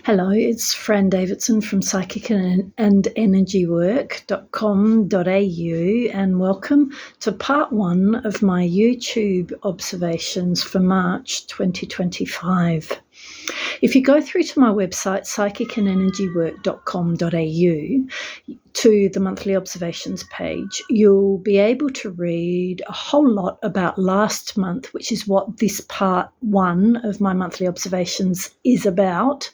Hello, it's Fran Davidson from psychicandenergywork.com.au and welcome to part one of my YouTube observations for March 2025. If you go through to my website, psychicandenergywork.com.au, to the monthly observations page, you'll be able to read a whole lot about last month, which is what this part one of my monthly observations is about.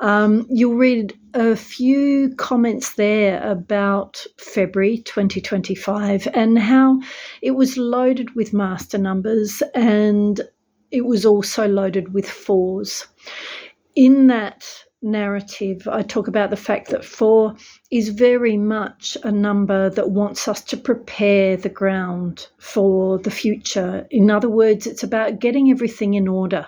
You'll read a few comments there about February 2025 and how it was loaded with master numbers and it was also loaded with fours. In that narrative, I talk about the fact that 4 is very much a number that wants us to prepare the ground for the future. In other words, it's about getting everything in order.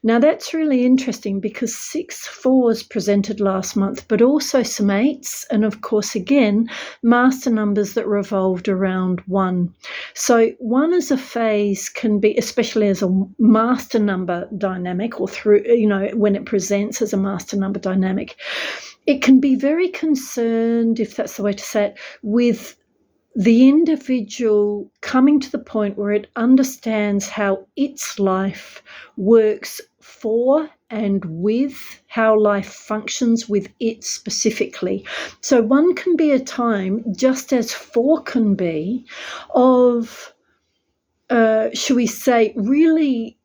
Now, that's really interesting because 6 4s presented last month, but also some 8s, and of course, again, master numbers that revolved around 1. So 1 as a phase can be, especially as a master number dynamic, or through, when it presents as a master number dynamic, it can be very concerned, if that's the way to say it, with the individual coming to the point where it understands how its life works for and with how life functions with it specifically. So 1 can be a time, just as 4 can be, of, shall we say, really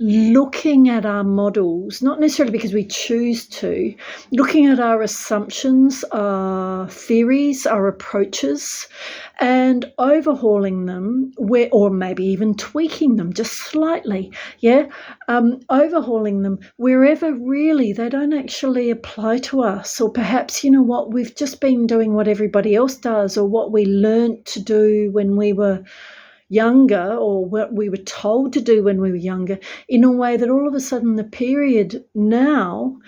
looking at our models, not necessarily because we choose to, looking at our assumptions, our theories, our approaches, and overhauling them, or maybe even tweaking them just slightly, overhauling them wherever really they don't actually apply to us, or perhaps, we've just been doing what everybody else does, or what we learnt to do when we were younger, or what we were told to do when we were younger, in a way that all of a sudden the period now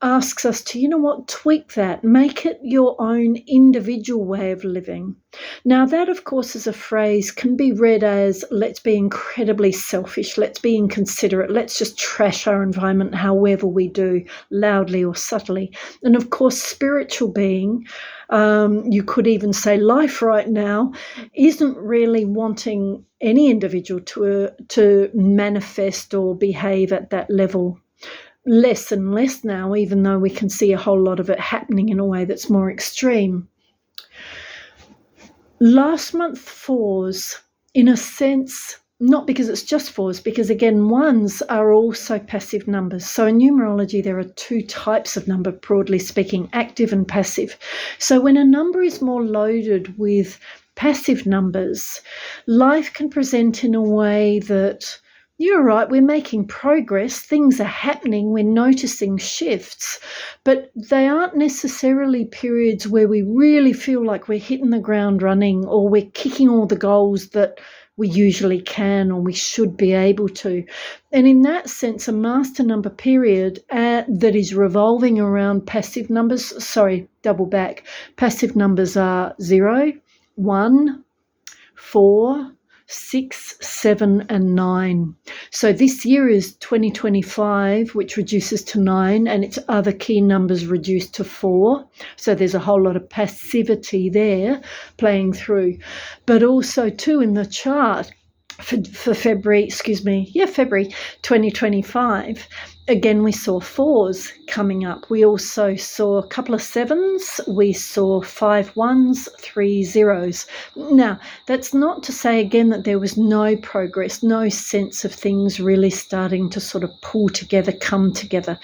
asks us to, tweak that, make it your own individual way of living. Now, that, of course, as a phrase can be read as, let's be incredibly selfish, let's be inconsiderate, let's just trash our environment however we do, loudly or subtly. And, of course, spiritual being, you could even say life right now, isn't really wanting any individual to manifest or behave at that level. Less and less now, even though we can see a whole lot of it happening in a way that's more extreme. Last month, 4s, in a sense, not because it's just 4s, because again, 1s are also passive numbers. So in numerology, there are 2 types of number, broadly speaking, active and passive. So when a number is more loaded with passive numbers, life can present in a way that, you're right, we're making progress, things are happening, we're noticing shifts, but they aren't necessarily periods where we really feel like we're hitting the ground running, or we're kicking all the goals that we usually can or we should be able to. And in that sense, a master number period that is revolving around passive numbers, passive numbers are 0, 1, 4, 6, 7, and 9. So this year is 2025, which reduces to 9, and its other key numbers reduced to 4. So there's a whole lot of passivity there playing through. But also, too, in the chart for February 2025, again, we saw 4s coming up. We also saw a couple of 7s. We saw 5 1s, 3 0s. Now, that's not to say, again, that there was no progress, no sense of things really starting to sort of pull together, come together.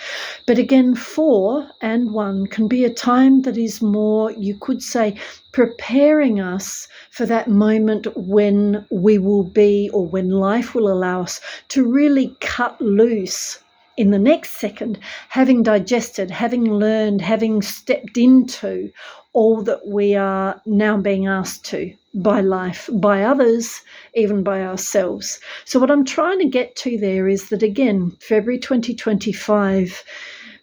But again, 4 and 1 can be a time that is more, you could say, preparing us for that moment when we will be, or when life will allow us to really cut loose in the next second, having digested, having learned, having stepped into all that we are now being asked to by life, by others, even by ourselves. So what I'm trying to get to there is that, again, February 2025,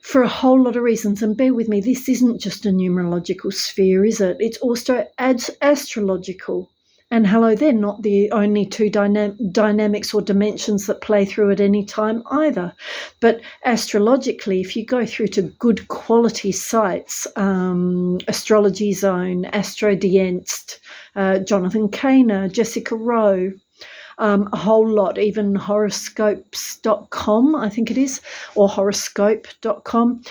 for a whole lot of reasons, and bear with me, this isn't just a numerological sphere, is it? It's also astrological. And hello, they're not the only two dynamics or dimensions that play through at any time either. But astrologically, if you go through to good quality sites, Astrology Zone, Astro Dienst, Jonathan Kaner, Jessica Rowe, a whole lot, even horoscopes.com, I think it is, or horoscope.com.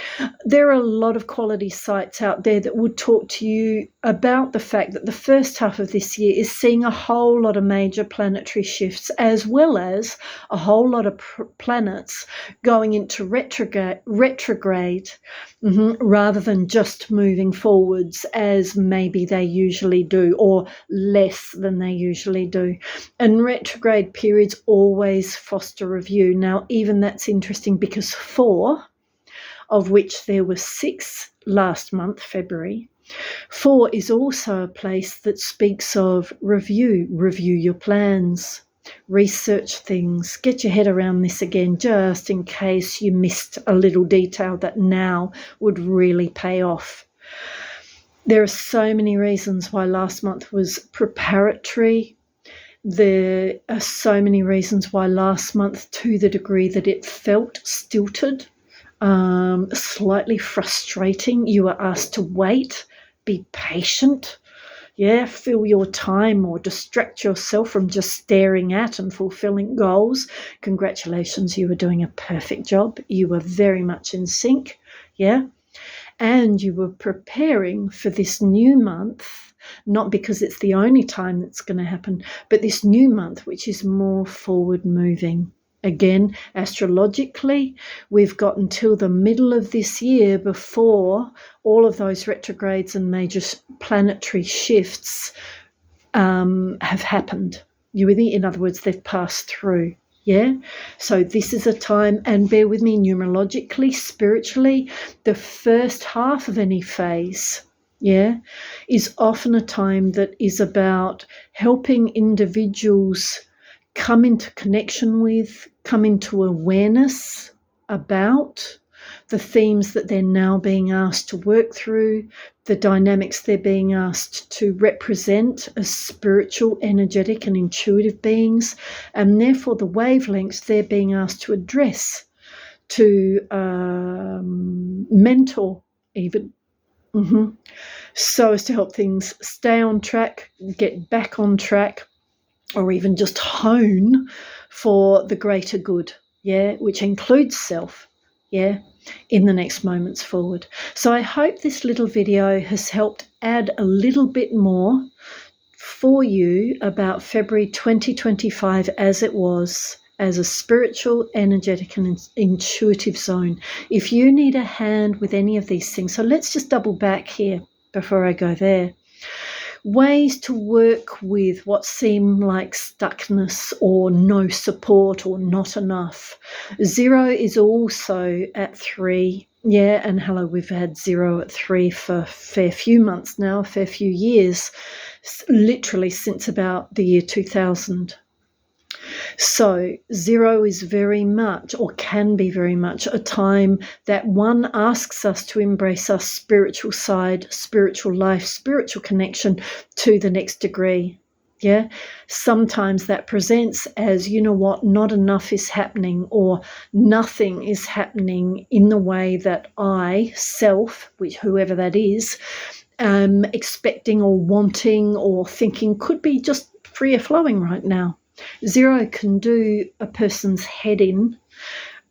There are a lot of quality sites out there that would talk to you about the fact that the first half of this year is seeing a whole lot of major planetary shifts, as well as a whole lot of planets going into retrograde rather than just moving forwards as maybe they usually do, or less than they usually do. And retrograde periods always foster review. Now, even that's interesting because 4, of which there were 6 last month, February, 4 is also a place that speaks of review your plans, research things, get your head around this again, just in case you missed a little detail that now would really pay off. There are so many reasons why last month was preparatory. There are so many reasons why last month, to the degree that it felt stilted, slightly frustrating. You were asked to wait, be patient, fill your time or distract yourself from just staring at and fulfilling goals. Congratulations, you were doing a perfect job. You were very much in sync, and you were preparing for this new month, not because it's the only time that's going to happen, but this new month, which is more forward moving. Again, astrologically, we've got until the middle of this year before all of those retrogrades and major planetary shifts have happened. You with me? In other words, they've passed through. So this is a time, and bear with me, numerologically, spiritually, the first half of any phase, is often a time that is about helping individuals come into connection with, come into awareness about the themes that they're now being asked to work through, the dynamics they're being asked to represent as spiritual, energetic and intuitive beings, and therefore the wavelengths they're being asked to address, to mentor even. So as to help things stay on track, get back on track, or even just hone for the greater good, which includes self, in the next moments forward. So I hope this little video has helped add a little bit more for you about February 2025 as it was, as a spiritual, energetic and intuitive zone. If you need a hand with any of these things, so let's just double back here before I go there. Ways to work with what seem like stuckness or no support or not enough. 0 is also at 3. And hello, we've had 0 at 3 for a fair few months now, a fair few years, literally since about the year 2000. So 0 is very much, or can be very much, a time that one asks us to embrace our spiritual side, spiritual life, spiritual connection to the next degree. Sometimes that presents as, not enough is happening, or nothing is happening in the way that I, self, which whoever that is, expecting or wanting or thinking could be just freer flowing right now. 0 can do a person's head in,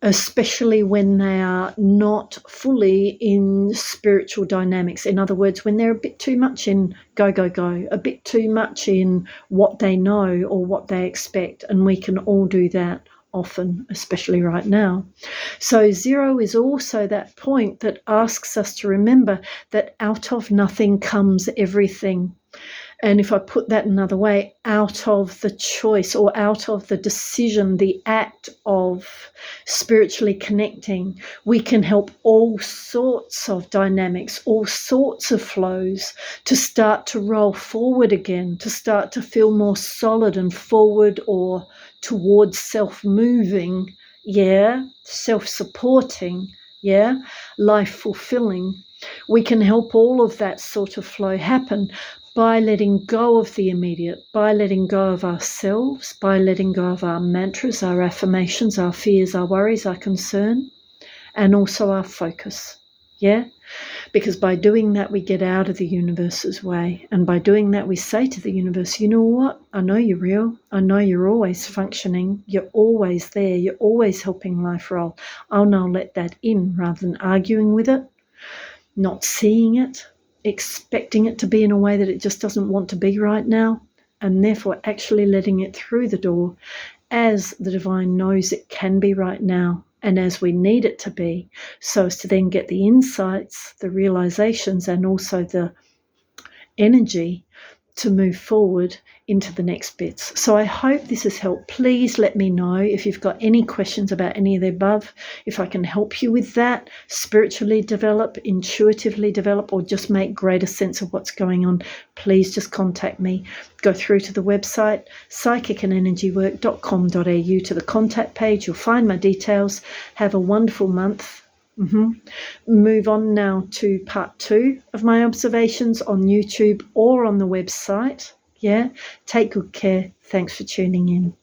especially when they are not fully in spiritual dynamics. In other words, when they're a bit too much in go, a bit too much in what they know or what they expect. And we can all do that often, especially right now. So 0 is also that point that asks us to remember that out of nothing comes everything. And if I put that another way, out of the choice or out of the decision, the act of spiritually connecting, we can help all sorts of dynamics, all sorts of flows to start to roll forward again, to start to feel more solid and forward or towards self-moving, self-supporting, life-fulfilling. We can help all of that sort of flow happen by letting go of the immediate, by letting go of ourselves, by letting go of our mantras, our affirmations, our fears, our worries, our concern, and also our focus. Yeah? Because by doing that, we get out of the universe's way. And by doing that, we say to the universe, you know what? I know you're real. I know you're always functioning. You're always there. You're always helping life roll. I'll now let that in rather than arguing with it, not seeing it, expecting it to be in a way that it just doesn't want to be right now, and therefore actually letting it through the door as the divine knows it can be right now and as we need it to be, so as to then get the insights, the realizations, and also the energy to move forward into the next bits. So I hope this has helped. Please let me know if you've got any questions about any of the above, if I can help you with that, spiritually develop, intuitively develop, or just make greater sense of what's going on. Please just contact me. Go through to the website, psychicandenergywork.com.au, to the contact page. You'll find my details. Have a wonderful month. Move on now to part 2 of my observations on YouTube or on the website. Yeah, take good care. Thanks for tuning in.